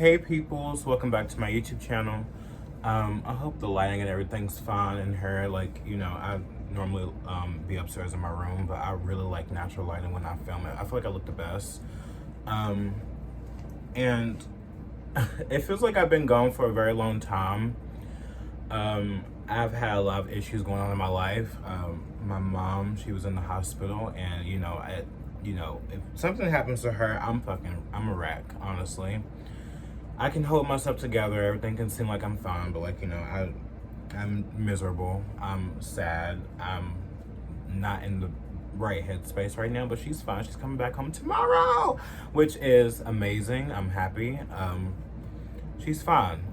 Hey peoples, welcome back to my YouTube channel. I hope the lighting and everything's fine in here. I normally be upstairs in my room, but I really like natural lighting when I film it. I feel like I look the best. And it feels like I've been gone for a very long time. I've had a lot of issues going on in my life. My mom, she was in the hospital, and if something happens to her, I'm a wreck, honestly. I can hold myself together. Everything can seem like I'm fine, but I'm miserable. I'm sad. I'm not in the right headspace right now, but she's fine. She's coming back home tomorrow, which is amazing. I'm happy. She's fine,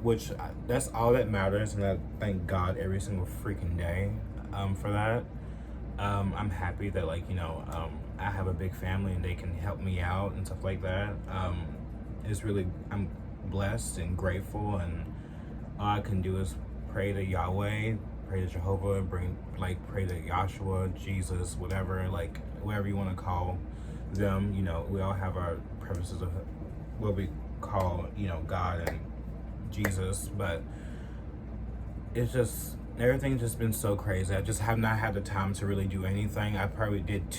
that's all that matters, and I thank God every single freaking day for that. I'm happy that I have a big family and they can help me out and stuff like that. I'm blessed and grateful, and all I can do is pray to Yahweh, pray to Jehovah, pray to Yahshua, Jesus, whatever you want to call them. We all have our preferences of what we call God and Jesus, but it's just everything's just been so crazy. I just have not had the time to really do anything. I probably did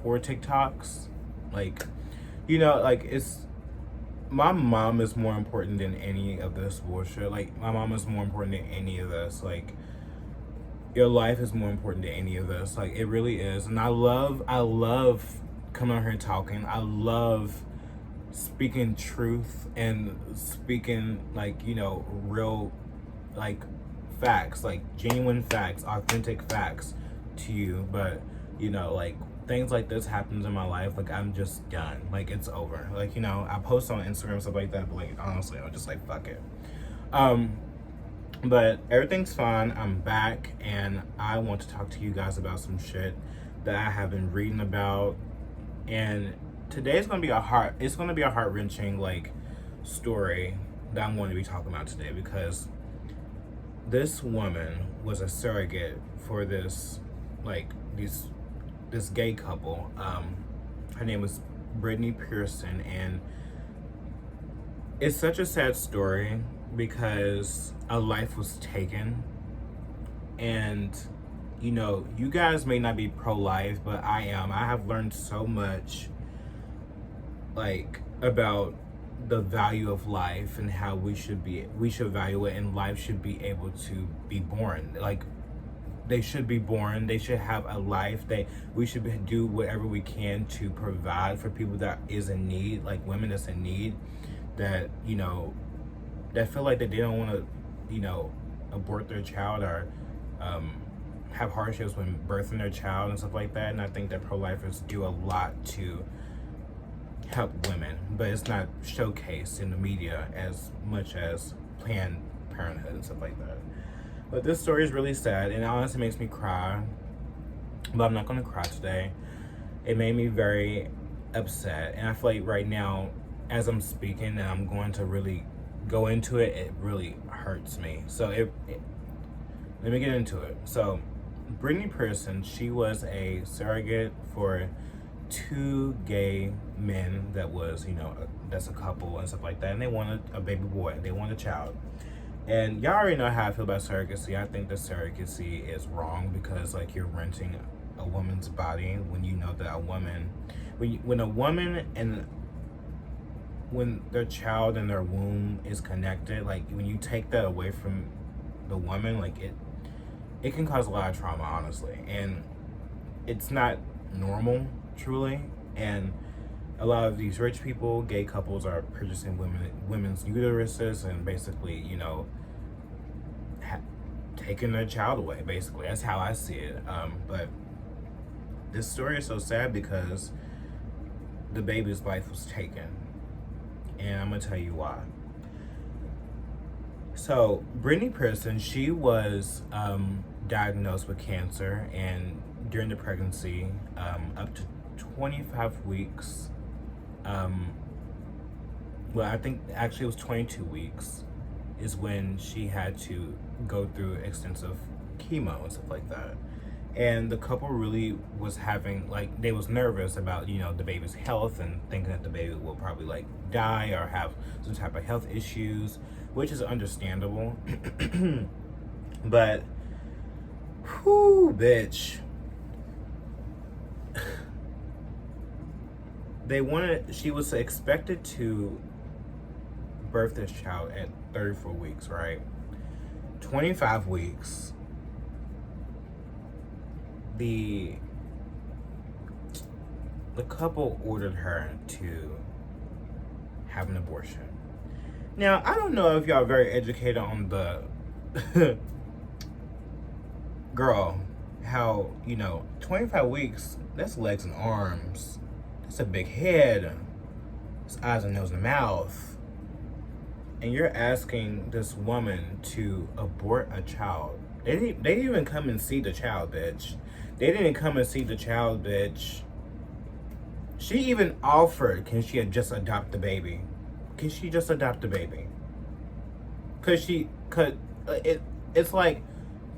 4 TikToks. It's my mom is more important than any of this bullshit. My mom is more important than any of this. Your life is more important than any of this. It really is. And I love coming on here and talking. I love speaking truth and speaking real facts, genuine facts, authentic facts to you. But things like this happens in my life, I'm just done. It's over. I post on Instagram, stuff like that, but honestly, I'm just fuck it. But everything's fine. I'm back, and I want to talk to you guys about some shit that I have been reading about. And today is gonna be a heart-wrenching story that I'm going to be talking about today, because this woman was a surrogate for this gay couple. Her name was Brittney Pearson, and it's such a sad story because a life was taken. And you guys may not be pro-life, but I am. I have learned so much about the value of life and how we should value it, and life should be able to be born. They should be born. They should have a life. We should do whatever we can to provide for people that is in need, women that's in need, that that feel like that they don't want to abort their child, or have hardships when birthing their child and stuff like that. And I think that pro-lifers do a lot to help women, but it's not showcased in the media as much as Planned Parenthood and stuff like that. But this story is really sad, and it honestly makes me cry. But I'm not going to cry today. It made me very upset, and I feel like right now, as I'm speaking and I'm going to really go into it, it really hurts me. So let me get into it. So Brittney Pearson, she was a surrogate for 2 gay men that was, that's a couple and stuff like that, and they wanted a baby boy. They wanted a child. And y'all already know how I feel about surrogacy. I think that surrogacy is wrong, because you're renting a woman's body when you know that a woman, when a woman and when their child in their womb is connected, when you take that away from the woman, it can cause a lot of trauma, honestly. And it's not normal, truly. And a lot of these rich people, gay couples, are purchasing women's uteruses and basically, taking their child away, basically. That's how I see it. But this story is so sad because the baby's life was taken. And I'm gonna tell you why. So, Brittney Pearson, she was diagnosed with cancer, and during the pregnancy, up to 25 weeks, I think actually it was 22 weeks, is when she had to go through extensive chemo and stuff like that. And the couple really was having, like, they was nervous about, you know, the baby's health and thinking that the baby will probably, like, die or have some type of health issues, which is understandable. But, whoo, bitch. She was expected to birth this child at 34 weeks, right? 25 weeks. The couple ordered her to have an abortion. Now, I don't know if y'all are very educated on the girl, how, you know, 25 weeks, that's legs and arms. That's a big head. It's eyes and nose and mouth. And you're asking this woman to abort a child. They didn't even come and see the child, bitch. They didn't come and see the child, bitch. She even offered, can she just adopt the baby? Can she just adopt the baby? It's like,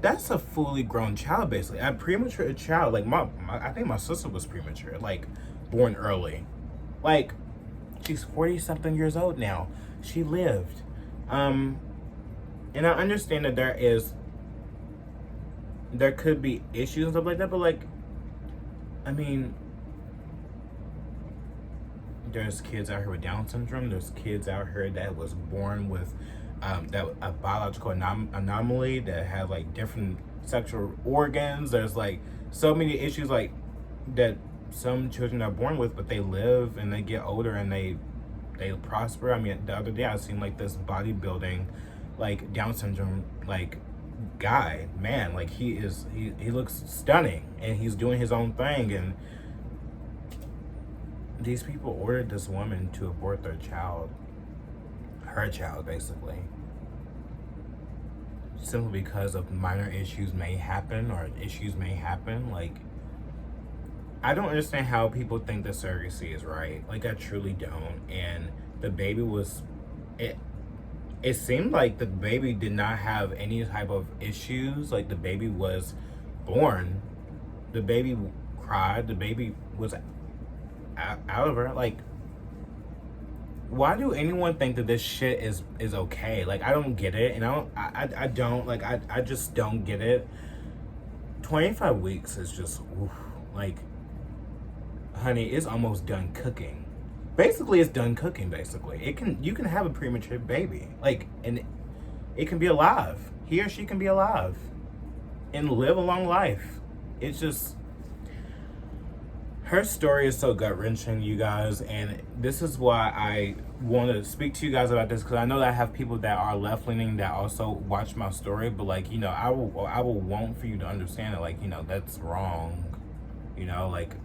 that's a fully grown child, basically. A premature child, like I think my sister was premature, like born early. Like, she's 40-something years old now. She lived. And I understand that there could be issues and stuff like that, but like, I mean, there's kids out here with Down syndrome. There's kids out here that was born with a biological anomaly that have like different sexual organs. There's like so many issues like that some children are born with, but they live and they get older and they prosper. I mean, the other day I seen like this bodybuilding, like Down syndrome, like guy, man, like he looks stunning and he's doing his own thing. And these people ordered this woman to abort their child, her child, basically, simply because of minor issues may happen. Like, I don't understand how people think that surrogacy is right. Like, I truly don't. And the baby was, it seemed like the baby did not have any type of issues. Like, the baby was born, the baby cried, the baby was out of her. Like, why do anyone think that this shit is okay? Like, I don't get it. And I just don't get it. 25 weeks is just, oof, like, honey, it's almost done cooking. Basically, it's done cooking, basically. You can have a premature baby. Like, and it can be alive. He or she can be alive and live a long life. It's just, her story is so gut-wrenching, you guys, and this is why I want to speak to you guys about this, because I know that I have people that are left-leaning that also watch my story, but, like, you know, I will want for you to understand that, like, you know, that's wrong, you know, like,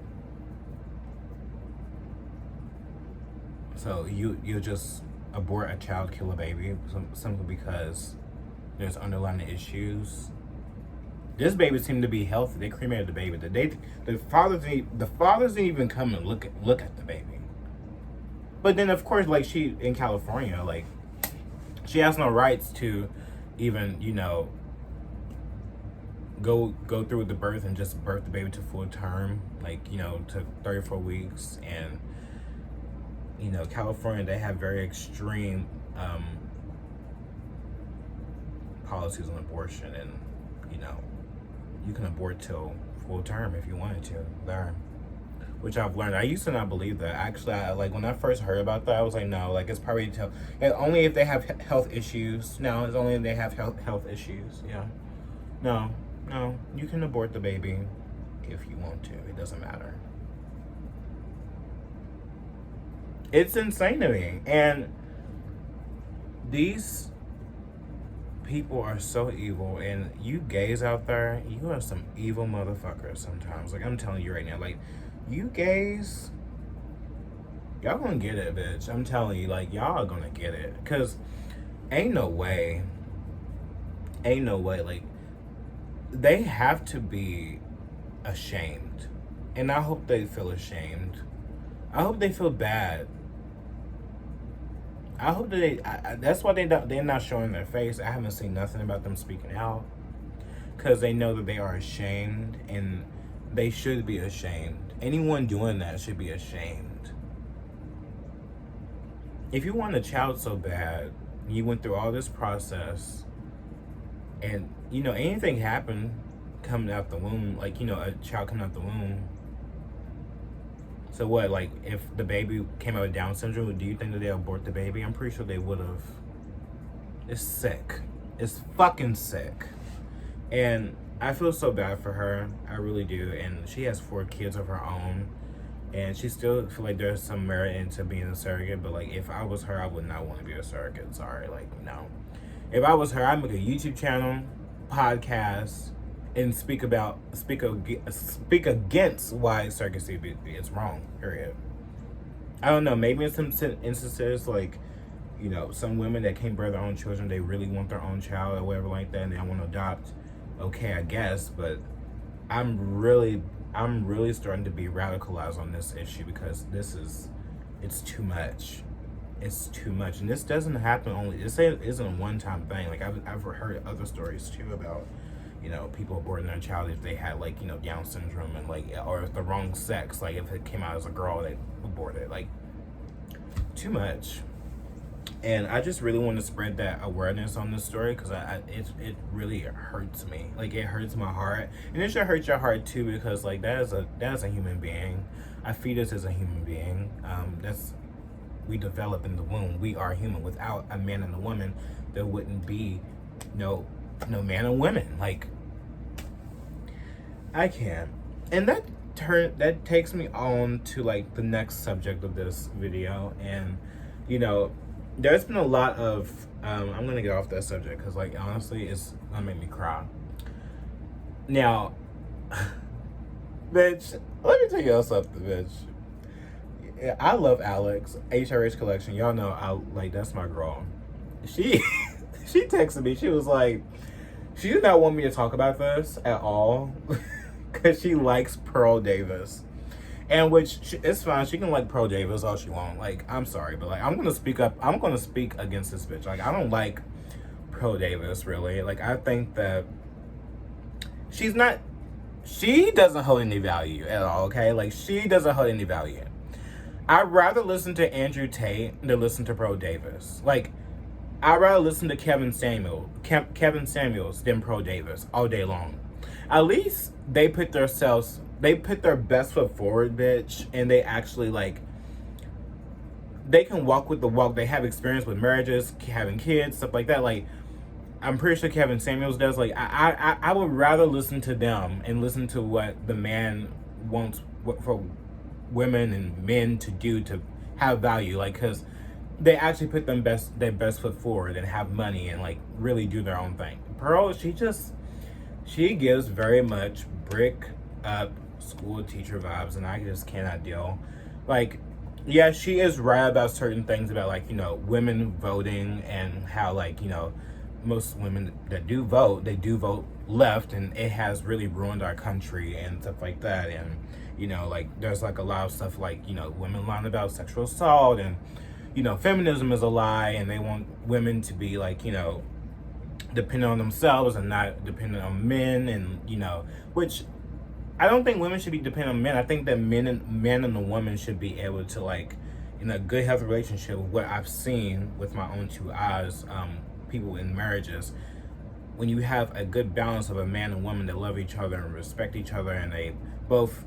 so you just abort a child, kill a baby, simply because there's underlying issues. This baby seemed to be healthy. They cremated the baby. The fathers didn't even come and look at the baby. But then, of course, like, she in California, like, she has no rights to even, you know, go through with the birth and just birth the baby to full term, like, you know, to 34 weeks. And, you know, California, they have very extreme policies on abortion, and, you know, you can abort till full term if you wanted to there, which I've learned. I used to not believe that. Actually, like, when I first heard about that, I was like, no, like, it's probably only if they have health issues. No, it's only if they have health issues. Yeah, no, you can abort the baby if you want to. It doesn't matter. It's insane to me. And these people are so evil, and you gays out there, you are some evil motherfuckers sometimes. Like, I'm telling you right now, like, you gays, y'all gonna get it, bitch. I'm telling you, like, y'all are gonna get it, because ain't no way, like, they have to be ashamed, and I hope they feel ashamed. I hope they feel bad. I hope that that's why they're not showing their face. I haven't seen nothing about them speaking out. because they know that they are ashamed, and they should be ashamed. Anyone doing that should be ashamed. If you want a child so bad, you went through all this process, and anything happened coming out the womb, like a child coming out the womb. So what, like, if the baby came out with Down syndrome, do you think that they'll abort the baby? I'm pretty sure they would have. It's sick. It's fucking sick. And I feel so bad for her. I really do. And she has 4 kids of her own. And she still feel like there's some merit into being a surrogate. But, like, if I was her, I would not want to be a surrogate. Sorry. Like, no. If I was her, I'd make a YouTube channel, podcast, and speak against why surrogacy is wrong, period. I don't know, maybe in some instances, like, some women that can't bear their own children, they really want their own child or whatever like that, and they want to adopt, okay, I guess, but I'm really starting to be radicalized on this issue, because it's too much. It's too much. And this doesn't happen this isn't a one-time thing. Like, I've heard other stories too about people aborting their child if they had, like, Down syndrome, and, like, or if the wrong sex, like, if it came out as a girl, they abort it. Like, too much. And I just really want to spread that awareness on this story, because it really hurts me. Like, it hurts my heart, and it should hurt your heart too, because, like, that is a human being. A fetus is a human being. We develop in the womb. We are human. Without a man and a woman, there wouldn't be no man and women. Like, I can't. And that takes me on to, like, the next subject of this video. And there's been a lot of I'm gonna get off that subject, because, like, honestly, it's gonna make me cry. Now, bitch, let me tell y'all something, bitch. I love Alex, HRH Collection. Y'all know that's my girl. She texted me. She was like, she did not want me to talk about this at all, because she likes Pearl Davis. And it's fine. She can like Pearl Davis all she wants. Like, I'm sorry, but, like, I'm gonna speak up. I'm gonna speak against this bitch. Like, I don't like Pearl Davis, really. Like, I think that she doesn't hold any value at all, okay? Like, she doesn't hold any value. I'd rather listen to Andrew Tate than listen to Pearl Davis. Like, I'd rather listen to Kevin Samuels than Pearl Davis all day long. At least they put their best foot forward, bitch, and they actually, like, they can walk with the walk. They have experience with marriages, having kids, stuff like that. Like, I'm pretty sure Kevin Samuels does. Like, I would rather listen to them and listen to what the man wants for women and men to do to have value. Like, because they actually put their best foot forward and have money and, like, really do their own thing. Pearl, she gives very much brick up school teacher vibes, and I just cannot deal. Like, yeah, she is right about certain things about, like, women voting, and how, like, most women that do vote, they do vote left, and it has really ruined our country and stuff like that. And like, there's, like, a lot of stuff, like, women lying about sexual assault, and feminism is a lie, and they want women to be, like, dependent on themselves and not dependent on men, and which I don't think women should be dependent on men. I think that men and the woman should be able to, like, in a good, healthy relationship. What I've seen with my own 2 eyes, people in marriages, when you have a good balance of a man and woman that love each other and respect each other, and they both,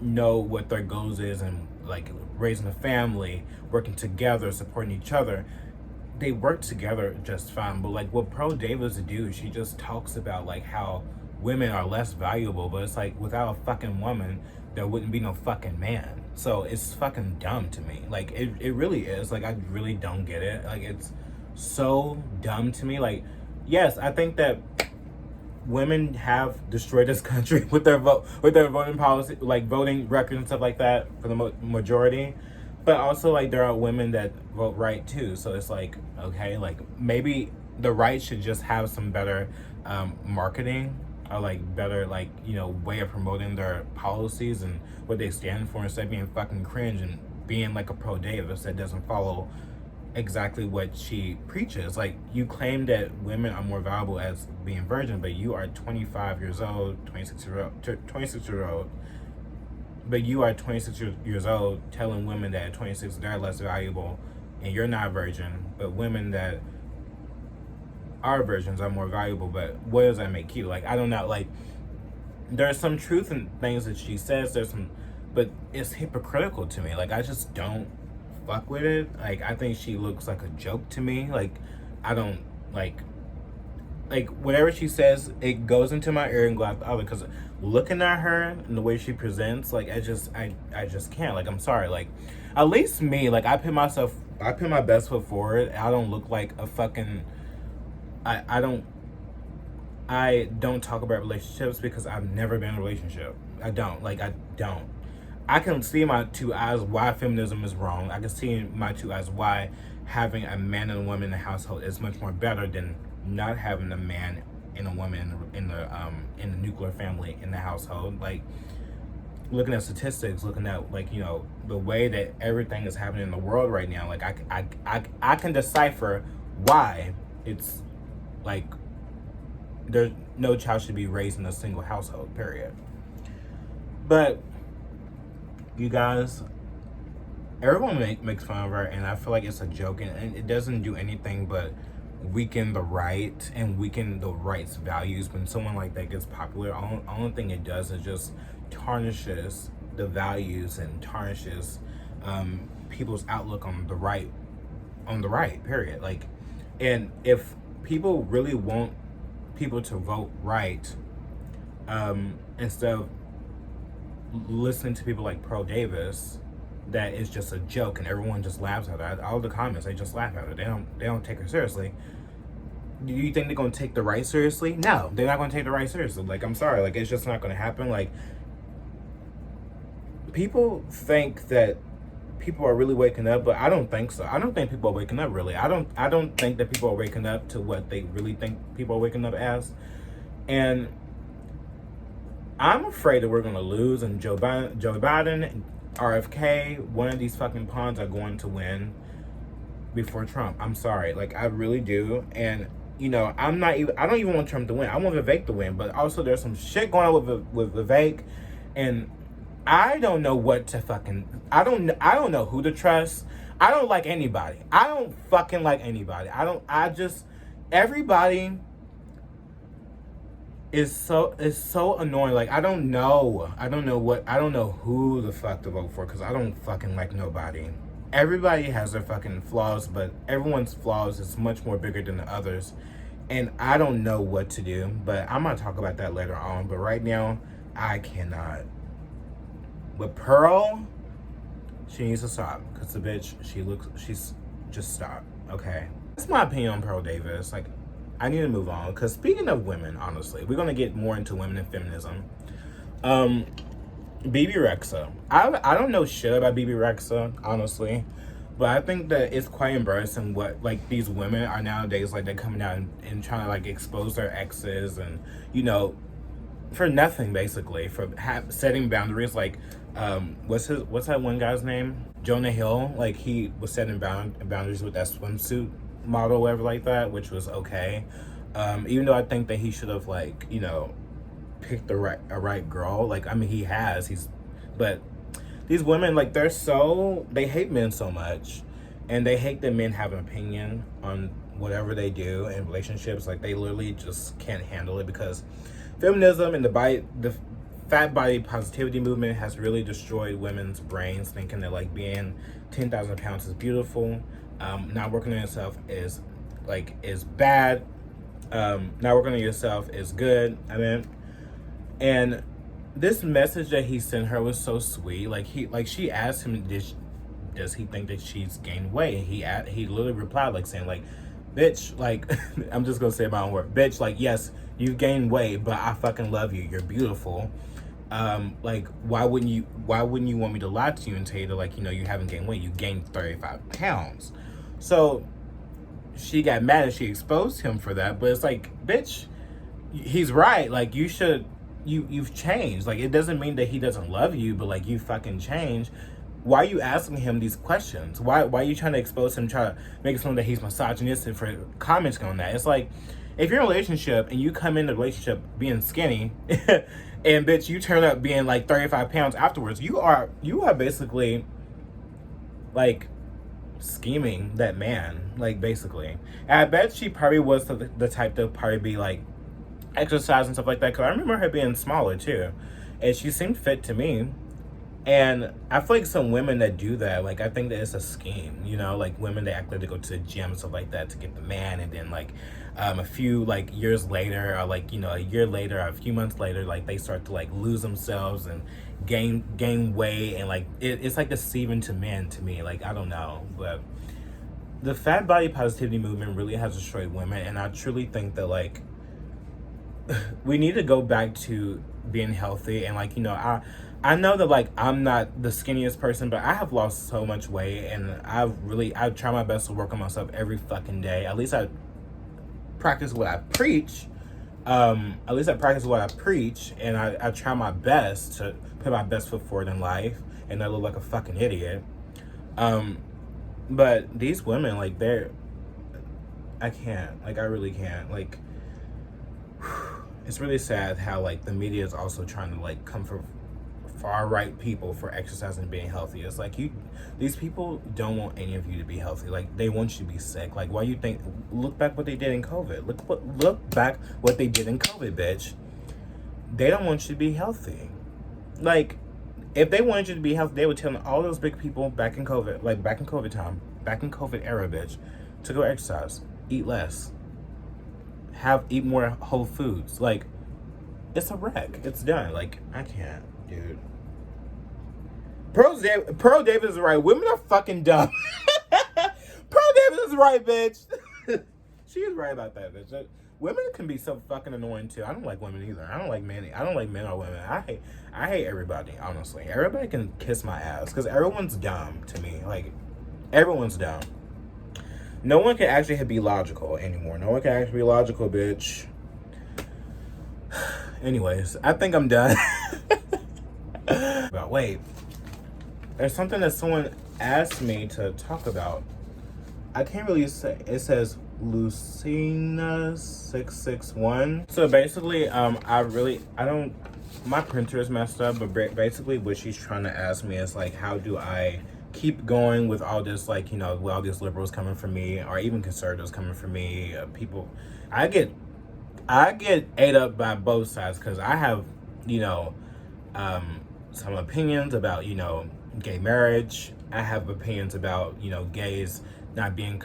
know what their goals is, and, like, raising a family, working together, supporting each other, they work together just fine. But, like, what Pearl Davis do, she just talks about, like, how women are less valuable, but it's like, without a fucking woman, there wouldn't be no fucking man. So it's fucking dumb to me. Like, it really is. Like, I really don't get it. Like, it's so dumb to me. Like, yes, I think that women have destroyed this country with their voting policy, like, voting records and stuff like that, for the majority. But also, like, there are women that vote right too. So it's like, okay, like, maybe the right should just have some better marketing, or, like, better, like, way of promoting their policies and what they stand for, instead of being fucking cringe and being like a Pro Davis that doesn't follow exactly what she preaches. Like, you claim that women are more valuable as being virgin, but you are 25 years old, 26 year old, but you are 26 years old telling women that at 26 they're less valuable and you're not a virgin, but women that are virgins are more valuable. But what does that make you? Like, I don't know. Like, there's some truth in things that she says, but it's hypocritical to me. Like, I just don't fuck with it. Like, I think she looks like a joke to me. Like, I don't like whatever she says, it goes into my ear and goes out the other, because looking at her and the way she presents, like, I just can't. Like, I'm sorry. Like, at least me, like, I put my best foot forward. I don't look like a fucking I don't talk about relationships because I've never been in a relationship. I don't. I can see in my two eyes why feminism is wrong. I can see in my two eyes why having a man and a woman in the household is much more better than not having a man and a woman in the nuclear family in the household. Like, looking at statistics, looking at, like, you know, the way that everything is happening in the world right now, like, I can decipher why it's like there's no child should be raised in a single household, period. But you guys, everyone makes fun of her, and I feel like it's a joke, and it doesn't do anything but weaken the right and weaken the right's values. When someone like that gets popular, only thing it does is just tarnishes the values and tarnishes people's outlook on the right, period. Like, and if people really want people to vote right, instead of listening to people like Pearl Davis, that is just a joke and everyone just laughs at her. All the comments, they just laugh at her. They don't take her seriously. Do you think they're gonna take the right seriously? No, they're not gonna take the right seriously. Like, I'm sorry, like, it's just not gonna happen. Like, people think that people are really waking up, but I don't think so. I don't think people are waking up, really. I don't think that people are waking up to what they really think people are waking up as. And I'm afraid that we're gonna lose, and Joe Biden, RFK, one of these fucking pawns are going to win before Trump. I'm sorry, like, I really do. And, you know, I don't even want Trump to win. I want Vivek to win, but also there's some shit going on with Vivek, and I don't know what to fucking, I don't know who to trust. I don't like anybody. I don't fucking like anybody. Everybody is so annoying. Like, I don't know who the fuck to vote for, because I don't fucking like nobody. Everybody has their fucking flaws, but everyone's flaws is much more bigger than the others. And I don't know what to do, but I'm gonna talk about that later on. But right now, I cannot. With Pearl, she needs to stop, because the bitch, she's just stop, okay? That's my opinion on Pearl Davis. Like, I need to move on, because speaking of women, honestly, we're going to get more into women and feminism. Bebe Rexha. I don't know shit about Bebe Rexha, honestly, but I think that it's quite embarrassing what, like, these women are nowadays, like, they're coming out and trying to, like, expose their exes, and, you know, for nothing, basically, for setting boundaries. Like, what's that one guy's name? Jonah Hill. Like, he was setting boundaries with that swimsuit model, whatever, like that, which was okay. Even though I think that he should have, like, you know, picked a right girl. Like, I mean, but these women, like, they hate men so much, and they hate that men have an opinion on whatever they do in relationships. Like, they literally just can't handle it, because feminism and the fat body positivity movement has really destroyed women's brains, thinking that, like, being 10,000 pounds is beautiful. Not working on yourself is bad. Not working on yourself is good. I mean, and this message that he sent her was so sweet. She asked him, does he think that she's gained weight? And he literally replied, like, saying, like, bitch, like, I'm just gonna say my own word, bitch, like, yes, you've gained weight, but I fucking love you. You're beautiful. Like, why wouldn't you want me to lie to you and tell you that, like, you know, you haven't gained weight? You gained 35 pounds. So she got mad and she exposed him for that. But it's like, bitch, he's right. Like, you've changed. Like, it doesn't mean that he doesn't love you, but, like, you fucking changed. why are you asking him these questions? Why are you trying to expose him, try to make it sound that he's misogynistic for commenting on that? It's like, if you're in a relationship and you come in the relationship being skinny, and bitch, you turn up being like 35 pounds afterwards, you are basically like scheming that man, like, basically. And I bet she probably was the type to probably be like exercise and stuff like that, because I remember her being smaller too, and she seemed fit to me. And I feel like some women that do that, like, I think that it's a scheme, you know, like women that act like they go to the gym and stuff like that to get the man, and then like a few like years later, or like, you know, a year later or a few months later, like they start to like lose themselves and gain weight, and like it's like deceiving to men, to me. Like, I don't know, but the fat body positivity movement really has destroyed women, and I truly think that like we need to go back to being healthy. And like, you know, I know that like I'm not the skinniest person, but I have lost so much weight, and I try my best to work on myself every fucking day. At least I practice what I preach. At least I practice what I preach, and I try my best to put my best foot forward in life and not look like a fucking idiot. But these women, like, I can't. Like, I really can't. Like, it's really sad how like the media is also trying to like come for far right people for exercising and being healthy. It's like, these people don't want any of you to be healthy. Like, they want you to be sick. Like, why you think? Look back what they did in COVID. Look back what they did in COVID, bitch. They don't want you to be healthy. Like, if they wanted you to be healthy, they would tell all those big people back in COVID, like back in COVID time, back in COVID era, bitch, to go exercise, eat less, eat more whole foods. Like, it's a wreck. It's done. Like, I can't, dude. Pearl Davis is right. Women are fucking dumb. Pearl Davis is right, bitch. She is right about that, bitch. Women can be so fucking annoying too. I don't like women either. I don't like men or women. I hate everybody, honestly. Everybody can kiss my ass, because everyone's dumb to me. Like, everyone's dumb. No one can actually be logical anymore. No one can actually be logical, bitch. Anyways, I think I'm done. But wait, there's something that someone asked me to talk about. I can't really say. It says Lucina661. So basically, my printer is messed up, but basically what she's trying to ask me is like, how do I keep going with all this, like, you know, with all these liberals coming for me, or even conservatives coming for me, people. I get ate up by both sides, because I have, you know, some opinions about, you know, gay marriage. I have opinions about, you know, gays not being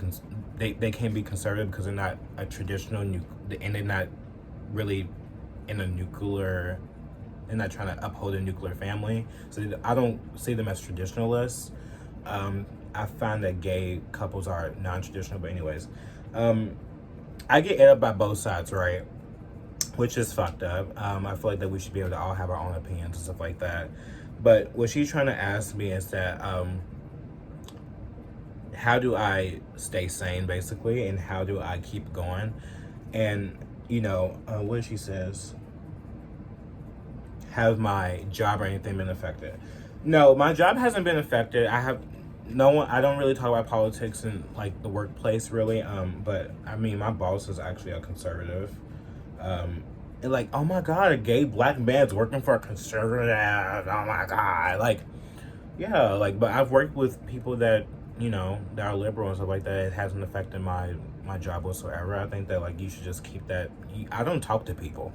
they can't be conservative because they're not a traditional and they're not really in a nuclear. They're not trying to uphold a nuclear family, so I don't see them as traditionalists. I find that gay couples are non-traditional, but anyways, I get ate up by both sides, right? Which is fucked up. I feel like that we should be able to all have our own opinions and stuff like that. But what she's trying to ask me is that, how do I stay sane, basically, and how do I keep going? And, you know, what she says, have my job or anything been affected? No, my job hasn't been affected. I don't really talk about politics in like the workplace, really. But I mean, my boss is actually a conservative. And like, oh my God, a gay black man's working for a conservative. Oh my God. Like, yeah, like, but I've worked with people that, you know, that are liberal and stuff like that. It hasn't affected my job whatsoever. I think that like you should just keep that. I don't talk to people.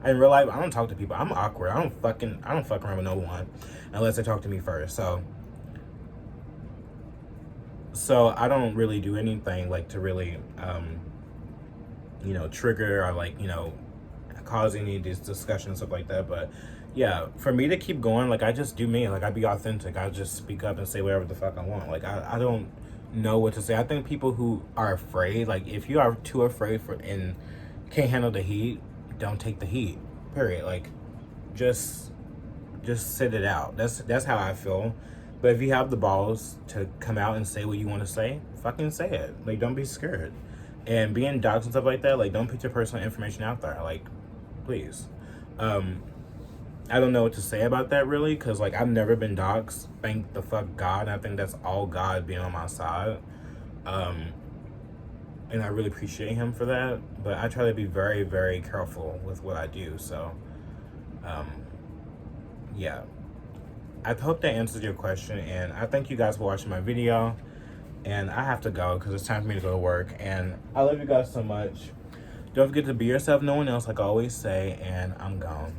In real life, I don't talk to people. I'm awkward. I don't fuck around with no one unless they talk to me first. So I don't really do anything like to really, you know, trigger or like, you know, cause any of these discussions and stuff like that. But yeah, for me to keep going, like, I just do me. Like, I be authentic. I just speak up and say whatever the fuck I want. Like, I don't know what to say. I think people who are afraid, like, if you are too afraid and can't handle the heat, don't take the heat. Period. Like, just sit it out. That's how I feel. But if you have the balls to come out and say what you want to say, fucking say it. Like, don't be scared. And being doxxed and stuff like that, like, don't put your personal information out there. Like, please. I don't know what to say about that really, because like I've never been doxxed, thank the fuck God, and I think that's all God being on my side. And I really appreciate him for that, but I try to be very, very careful with what I do. So yeah, I hope that answers your question, and I thank you guys for watching my video, and I have to go because it's time for me to go to work, and I love you guys so much. Don't forget to be yourself, no one else, like I always say, and I'm gone.